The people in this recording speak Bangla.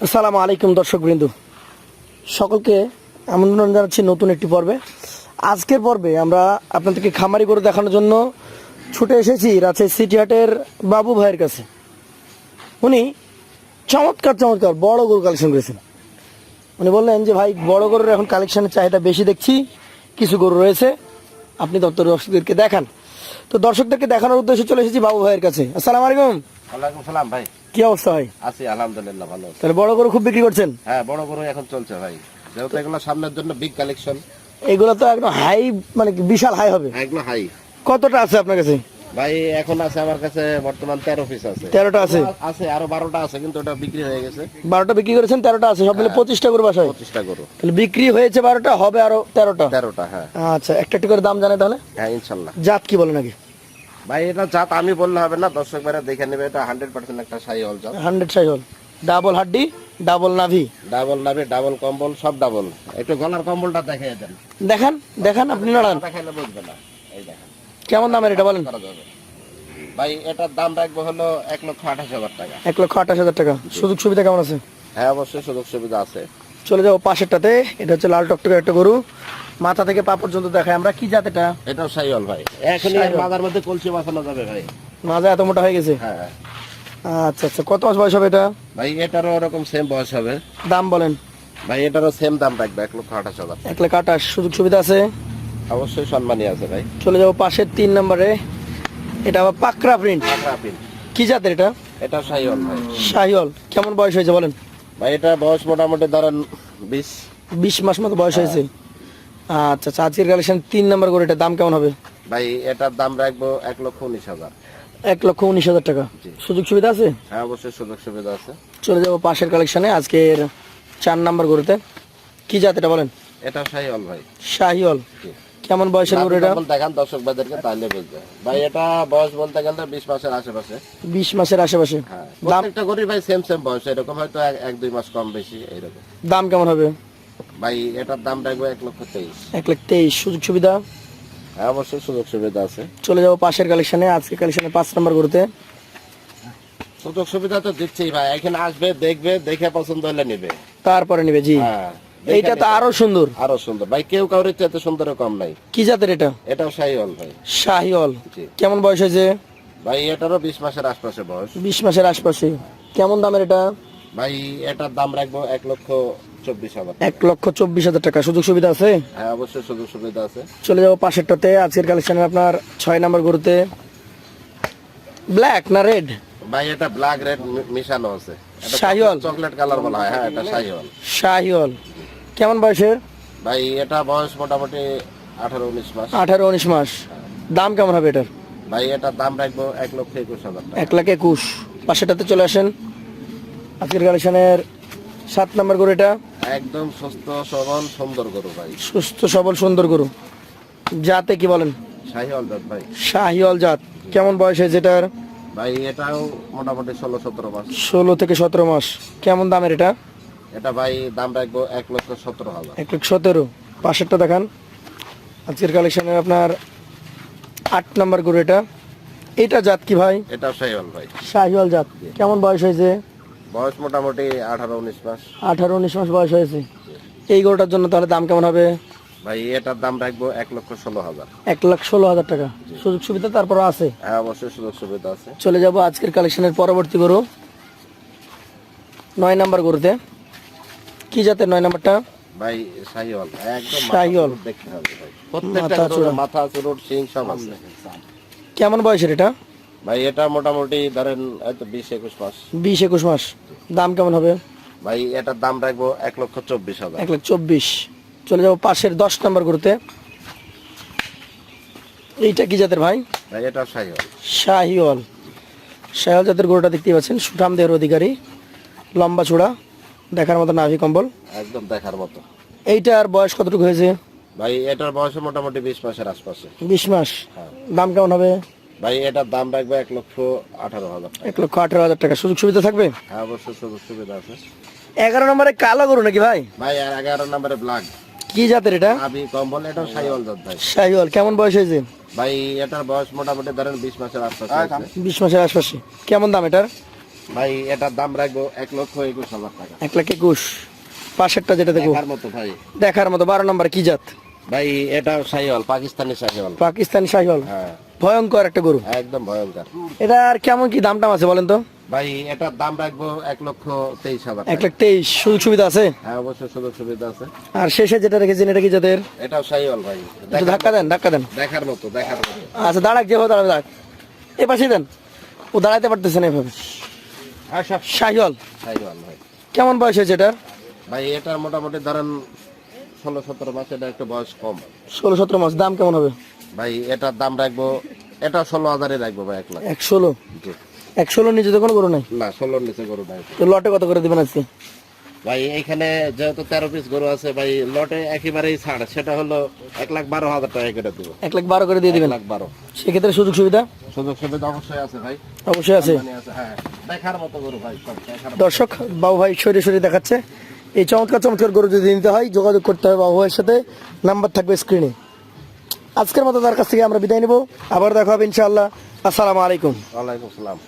আসসালামু আলাইকুম দর্শকবৃন্দ, সকলকে আমন্ত্রণ জানাচ্ছি নতুন একটি পর্বে। আজকের পর্বে আমরা আপনাদেরকে খামারি গরু দেখানোর জন্য ছুটে এসেছি রাজশাহী সিটি হাটের বাবু ভাইয়ের কাছে। উনি চমৎকার বড় গরু কালেকশন করেছেন। উনি বললেন যে ভাই, বড় গরুর এখন কালেকশনের চাহিদা বেশি দেখছি, কিছু গরু রয়েছে, আপনি দর্শকদেরকে দেখান। তো দর্শকদেরকে দেখানোর উদ্দেশ্যে চলে এসেছি বাবু ভাইয়ের কাছে। আসসালামু আলাইকুম। ওয়ালাইকুম সালাম ভাই। কি অবস্থা ভাই? আছি আলহামদুলিল্লাহ, ভালো আছি। তাহলে বড় গরু খুব বিক্রি করছেন? হ্যাঁ, বড় গরু এখন চলছে ভাই, যেহেতু এগুলো সামনের জন্য বিগ কালেকশন। এগুলো তো একদম হাই, মানে বিশাল হাই হবে। এগুলো হাই। কতটা আছে আপনার কাছে ভাই? এখন আছে আমার কাছে বর্তমান 13 পিস আছে। 13টা আছে? আছে আরো 12টা আছে, কিন্তু ওটা বিক্রি হয়ে গেছে। 12টা বিক্রি করেছেন, 13টা আছে, সব মিলে 25টা গরু বাসায়। 25টা গরু তাহলে বিক্রি হয়েছে 12টা, হবে আরো 13টা। 13টা, হ্যাঁ। আচ্ছা, একটা একটা করে দাম জানে তাহলে? হ্যাঁ, ইনশাল্লাহ। জাত কি বলে নাকি ভাই এটা জাত আমি বললে হবে না, দর্শক ভাইরা দেখে নেবে। এটা 100% একটা শাহিওয়াল জাত। 100 সাইহল, ডাবল হাড্ডি, ডাবল নাভি, ডাবল নাভি, ডাবল কম্বল, সব ডাবল। একটু গলার কম্বলটা দেখাই দেন। দেখান দেখান, আপনি নাড়ান। দেখাইলে বুঝবে না। এই দেখেন কেমন দামের এটা বলেন? করা যাবে। ভাই এটার দাম রাখবো হলো 1,28,000 টাকা। 1,28,000 টাকা। সুযোগ সুবিধা কেমন আছে? হ্যাঁ, অবশ্যই সুযোগ সুবিধা আছে। চলে যাবো পাশেরটাতে। এটা হচ্ছে লাল টকটকে একটা গরু, মাথা থেকে পা পর্যন্ত দেখায় আমরা। কি জাত এটা? এটাও শাহিওয়াল ভাই। এখনই শাহিওয়াল। মাথার মধ্যে কলসি বাঁচানো যাবে ভাই। মাজা এত মোটা হয়ে গেছে? হ্যাঁ আচ্ছা আচ্ছা, কত মাস বয়স হবে এটা? ভাই, এটারও ওরকম সেম বয়স হবে। দাম বলেন? ভাই এটারও সেম দাম রাখবে 1,28,000। 1,28,000। সুযোগ সুবিধা আছে? অবশ্যই সম্মানী আছে ভাই। চলে যাবো পাশের 3 নম্বরে। এটা আবার পাকড়া প্রিন্ট। কি জাতের এটা? এটা শাহিওয়াল ভাই। শাহিওয়াল। কেমন বয়স হয়েছে বলেন? ভাই এটা বয়স মোটামুটি ধরেন 20 মাস মতো বয়স হয়েছে। আচ্ছা আচ্ছা, আজকের কালেকশন 3 নম্বর করে, এটার দাম কেমন হবে? ভাই এটার দাম রাখবো 1,19,000। 1,19,000 টাকা। সুযোগ সুবিধা আছে? হ্যাঁ, অবশ্যই সুযোগ সুবিধা আছে। চলে যাবো পাশের কালেকশনে, আজকের 4 নম্বর গরুতে। কি জাত এটা বলেন? এটা শাহিওয়াল ভাই। শাহিওয়াল। কেমন বয়সের গরু এটা? দেখান দর্শক ভাইদেরকে, তাহলে বুঝবে। ভাই এটা বয়স বলতে গেলে 20 মাসের আশেপাশে। 20 মাসের আশেপাশে। হ্যাঁ, দাম? প্রত্যেকটা গরু ভাই সেম বয়স, এরকম হয়তো 1-2 মাস কম বেশি এইরকম। দাম কেমন হবে? ভাই এটার দাম রাখবো 1,23,000। 1,23,000। সুযোগ সুবিধা? হ্যাঁ, অবশ্যই সুযোগ সুবিধা আছে। চলে যাবো পাশের কালেকশনে, আজকের কালেকশনে 5 নম্বর গরুতে। সুযোগ সুবিধা তো দিচ্ছেই ভাই, এখানে আসবে, দেখবে, দেখে পছন্দ হলে নিবে, তারপরে নিবে। জি, হ্যাঁ। এইটা তো আরো সুন্দর। আরো সুন্দর ভাই, কেউ কাউরে চাইতে সুন্দর কম নাই। কি জাতের এটা? এটাও শাহিওয়াল ভাই। শাহিওয়াল। জি। কেমন বয়স হয়েছে? ভাই এটারও 20 মাসের আশপাশে বয়স। 20 মাসের আশপাশে। কেমন দামের এটা? ভাই এটার দাম রাখবো 1,24,000। 1,24,000 টাকা। সুযোগ সুবিধা আছে? হ্যাঁ, অবশ্যই সুযোগ সুবিধা আছে। চলে যাবো পাশেরটাতে, আজকের কালেকশনে আপনার 6 নম্বর গরুতে। ব্ল্যাক না রেড? ভাই এটা ব্ল্যাক রেড মিশানো আছে। এটা শাহিওয়াল। চকলেট কালার বলা হয়। হ্যাঁ, এটা শাহিওয়াল। শাহিওয়াল। কেমন বয়সের? ভাই এটা বয়স মোটামুটি 18-19 মাস। 18-19 মাস। দাম কেমন হবে এটার? ভাই এটার দাম রাখবো 1,21,000 টাকা। 1,21,000। পাশেরটাতে চলে আসেন, আজকের কালেকশনের 7 নম্বর গরু এটা। একদম সুস্থ সবল সুন্দর গরু ভাই। সুস্থ সবল সুন্দর গরু। জাতে কি বলেন? শাহিওয়াল জাত ভাই। শাহিওয়াল জাত। কেমন বয়স হয়েছে এটার? ভাই এটাও মোটামুটি 16-17 মাস। 16 থেকে 17 মাস। কেমন দামের এটা? এটা ভাই দাম রাখবো 1,17,000। 1,17,000। পাশেরটা দেখান, আজকের কালেকশনের আপনার 8 নম্বর গরু এটা। এটা জাত কি ভাই? এটাও শাহিওয়াল ভাই। শাহিওয়াল জাত। কেমন বয়স হয়েছে? বয়স মোটামুটি 18-19 মাস। 18-19 মাস বয়স হয়েছে। এই গরুটার জন্য তাহলে দাম কেমন হবে? ভাই এটার দাম রাখবো 1,16,000। 1,16,000 টাকা। সুযোগ সুবিধা তারপর আছে? হ্যাঁ, অবশ্যই সুযোগ সুবিধা আছে। চলে যাব আজকের কালেকশনের পরবর্তী গরু, 9 নম্বর গরুতে। কি জাতের 9 নম্বরটা? ভাই শাহিওয়াল। একদম শাহিওয়াল। দেখতে হবে ভাই, প্রত্যেকটা গরুর মাথা চুরুট শিং সব আছে। কেমন বয়সের এটা? ভাই এটা মোটামুটি ধরেন হয়তো 20-21 মাস। 20-21 মাস। দাম কেমন হবে? ভাই এটার দাম রাখবো 1,24,000। 1,24,000। চলে যাব পাশের 10 নম্বর গরুতে। এইটা কি জাতের ভাই? ভাই এটা শাহিওয়াল। শাহিওয়াল। শাহিওয়াল জাতের গরুটা দেখতেই পাচ্ছেন, সুঠাম দেহের অধিকারী, লম্বা চূড়া, দেখার মতো নাভি কম্বল, একদম দেখার মতো। এইটার বয়স কতটুকু হয়েছে? ভাই এটার বয়স মোটামুটি 20 মাসের আশপাশে। 20 মাস। হ্যাঁ। দাম কেমন হবে? ভাই এটার দাম রাখবো 1,18,000 টাকা। 1,18,000 টাকা। সুযোগ সুবিধা থাকবে? হ্যাঁ, অবশ্যই সুযোগ সুবিধা আছে। 11 নম্বরে কালো গরু নাকি ভাই? ভাই আর 11 নম্বরে ব্ল্যাক। কি জাতের এটা? আবি কম্বল। এটাও শাহিওয়াল জাত ভাই। শাহিওয়াল। কেমন বয়স হয়েছে? ভাই এটার বয়স মোটামুটি ধরেন 20 মাসের আশপাশে আছে। 20 মাসের আশপাশে। কেমন দাম এটার? ভাই এটার দাম রাখবো 1,21,000 টাকা। 1,21,000। পাশেরটা যেটা দেখো দেখার মতো ভাই। দেখার মতো 12 নম্বর কি জাত? ভাই এটা শাহিওয়াল, পাকিস্তানি শাহিওয়াল। পাকিস্তানি শাহিওয়াল। হ্যাঁ ভয়ঙ্কর একটা গরু। একদম ভয়ঙ্কর। এটা আর কেমন কি দাম টাম আছে বলেন তো? ভাই এটার দাম রাখবো 1,23,000 টাকা। 1,23,000। সুযোগ সুবিধা আছে? হ্যাঁ অবশ্যই সুযোগ সুবিধা আছে। আর শেষে যেটা রেখেছেন এটা কি জাতের? এটাও শাহিওয়াল ভাই। একটু ধাক্কা দেন, ধাক্কা দেন। দেখার মতো, দেখার মতো। আচ্ছা দাঁড়াক, যেভাবে দাঁড়াবে দাঁড়াক। এ পাশে দেন, ও দাঁড়াইতে পারতেছে না এভাবে। আচ্ছা শাহিওয়াল। শাহিওয়াল ভাই। কেমন বয়স হয়েছে এটার? ভাই এটার মোটামুটি ধরেন 16-17 মাস, এটা একটু বয়স কম। 16-17 মাস। দাম কেমন হবে? ভাই এটার দাম রাখবো, এটা 16,000 রাখবো ভাই। 1 লাখ। 1,16,000। জি। 1,16,000 নিচে তো কোনো গরু নাই? না 16 নিচে গরু নাই তো লটে কত করে দিবেন আজকে? ভাই। এইখানে যেহেতু 13 পিস গরু আছে ভাই, লটে একেবারেই ছাড়, সেটা হলো 1,12,000 টাকা করে দেবো। 1,12,000 করে দিয়ে দিবেন। 1,12,000। সেক্ষেত্রে সুযোগ সুবিধা সুযোগ সুবিধা অবশ্যই আছে ভাই। অবশ্যই আছে। মানে আছে, হ্যাঁ। দেখার মতো গরু ভাই, সব দেখার মতো। দর্শক, বাবু ভাই সরে সরে দেখাচ্ছে। এই চমৎকার চমৎকার গরু যদি নিতে হয় যোগাযোগ করতে হবে বাবু ভাইয়ের সাথে, নাম্বার থাকবে স্ক্রিনে। আজকের মতো তার কাছ থেকে আমরা বিদায় নেব, আবার দেখা হবে ইনশাআল্লাহ। আসসালামু আলাইকুম। ওয়ালাইকুম আসসালাম।